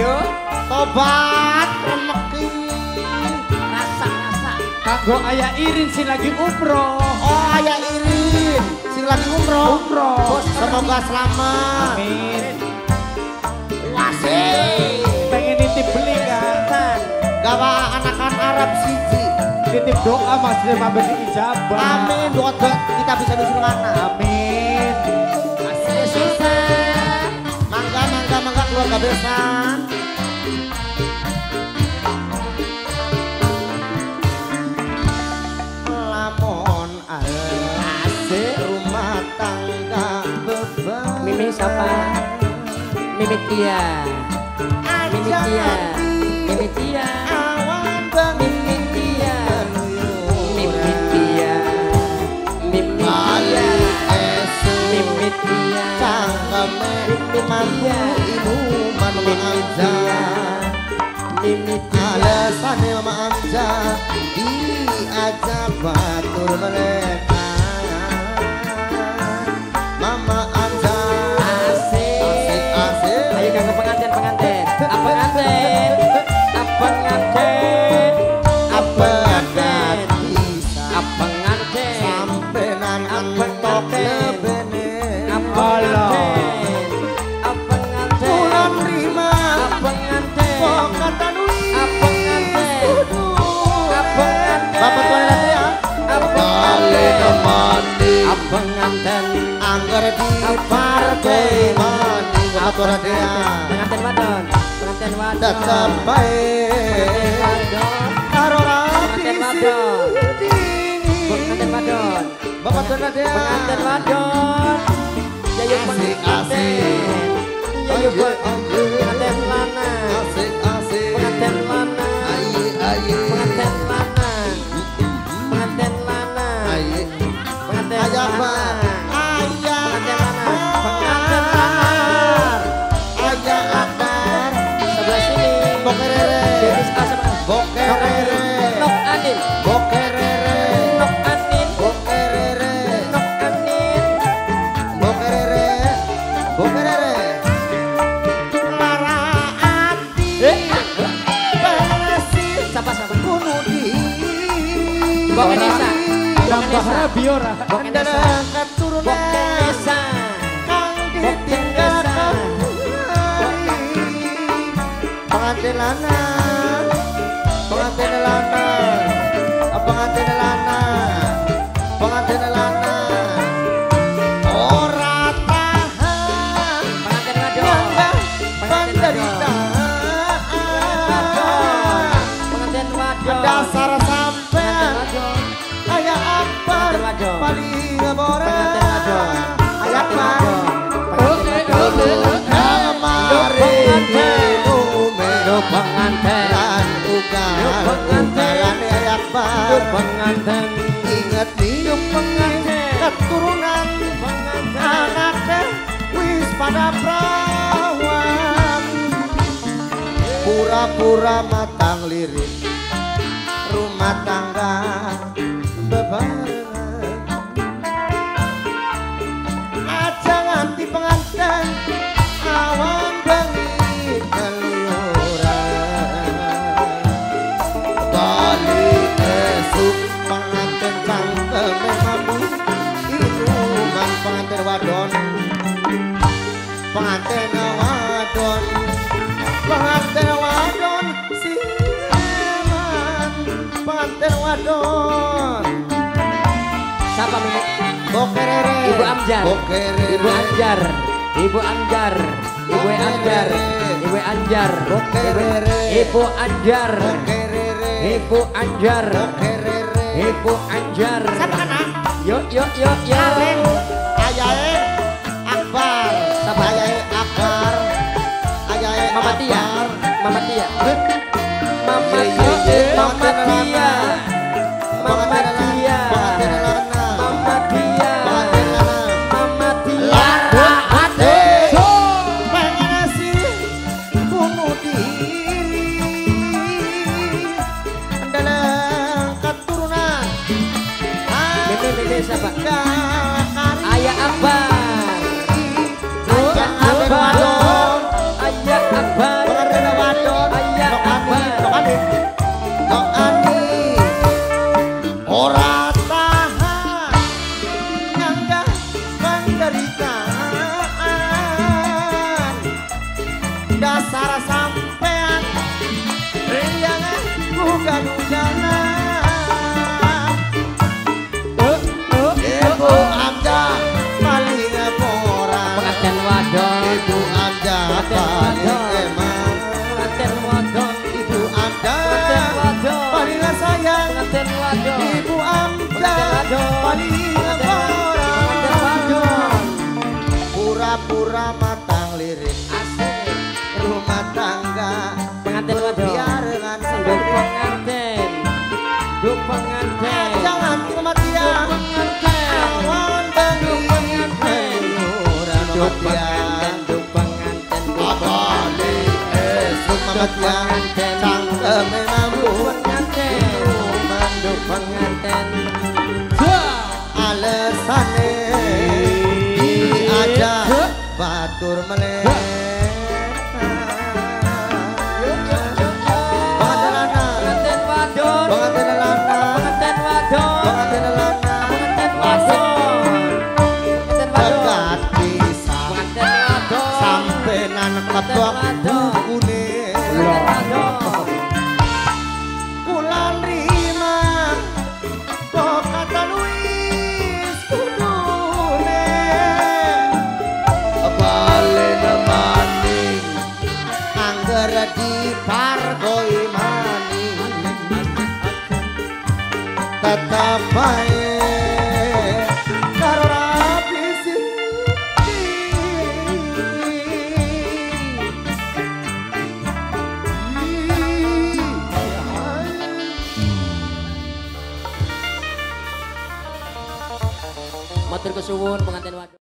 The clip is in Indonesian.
Yo, tobat remeki rasa-rasa. Kanggo ayah Irin sing lagi umroh. oh ayah Irin sing lagi umroh semoga selamat Amin. wasih Pengen nitip beli kan? gawa anakan Arab siji Titip doa Mas Dem abis ijabah. amin doa kita bisa disuruh mana Amin. asih susah mangga keluarga besan lamun asih rumah tangga beban Mimi siapa? Mimi Tia. Mimi Tia. Mimi Tia. awan bangi Mimi Tia. Mimi Tia. Mimi Tia. Mimi Tia. cangkeme mampu inuman Amja Mimi Tia. alasane Mama Amja diajak batur mereka Mama Amja Asik. asik Ayo kanggo pengantin. Apa pengantin? Apa pengantin? apa ada bisa Apa pengantin? sampai nan antok lebene Apa pengantin? Apa pengantin? pulang rima Apa pengantin? pokatan Apa pengantin? Apa pengantin? Bapak tuan nanti ya Apa kali nemani Apa pengantin? anggar di partai mani Bapak tuan nanti ya Pengantin wadon. Pengantin wadon. dan sampai karo rapi Pengantin wadon. dingin Pengantin wadon. Bapak tuan nanti ya Pengantin wadon. Yayu Asik, pengantin. Yayu asik. pengantin lanang. asik asik Pengantin lanang. ayi ayi Pengantin lanang. Pengantin lanang. ayi Pengantin ayah lanang. ayah Pengantin lanang. Pengantin lanang. ayah akbar Sebelah sini. bokerere Jenis A sebelah. bokerere Nok Anin. bokerere Nok Anin. bokerere Nok Anin. bokerere bokerere lara ati penasi Siapa? bunuh diri Bok Enesa. Gambahnya biora. Bok Enesa. Adalah Bok keturunan Enesa. kang ditinggalkan pengantin lanang pengantin lanang pengantin lanang pengantin lanang ora tahan Pengantin wadon. nyangga Pengantin penderitaan Pengantin wadon. dasar sampean Wadon. kayak akbar Pengantin wadon. paling ngeboran Pengantin wadon. kayak Pengantin akbar wadon. kemarin menu Pengantin. dan ugal ugalane ayak bar Pengantin. inget nih keturunan anaknya wis pada perawan pura-pura matang lirik rumah tangga bebarengan aja nganti pengantin awan bengi keluyuran balik esuk pengantin cangkeme mambu iruman pengantin wadon pengantin wadon pengantin wadon siaman pengantin wadon Siapa Mimi? bokerere Ibu Amjar. bokerere Ibu Anjar. Ibu Anjar. Ibu Anjar. Ibu Anjar. bokerere Ibu Anjar. bokerere Ibu Anjar. bokerere Ibu Anjar. siapa kana Yuk. ayahe akbar Siapa? ayahe akbar ayahe Mama Tia. akbar Mama Tia. Mama Ye, ye, Tia. ye. Mama Tia. Mama pengantin Tia. lanang Mama Tia. pengantin lanang Mama Tia. lara ate pengen sih bunuh diri dalam keturunan Mimi siapa? kari Ayah Akbar. Ayah Ayah Akbar. Akbar. Ayah Akbar. pengantin paling orang pura-pura matang lirik Asik. rumah tangga Pengantin wadon. biarengan Duk pengantin. Duk pengantin. jangan kematian awan bengi orang Duk kematian pengantin. Duk pengantin. abali esok kematian cangkeme mampu Duk pengantin. alesane diajak batur meleh Pengantin wadon. pengantin lanang Pengantin wadon. pengantin lanang Pengantin wadon. Pengantin wadon. dekat pisang Pengantin wadon. sampai nanek ketok bukune Pengantin wadon. bulan rima kok kata Luis kudune balen maning angger di pargoi maning tetap bae karo rapi Matur kesuwun pengantin wadon.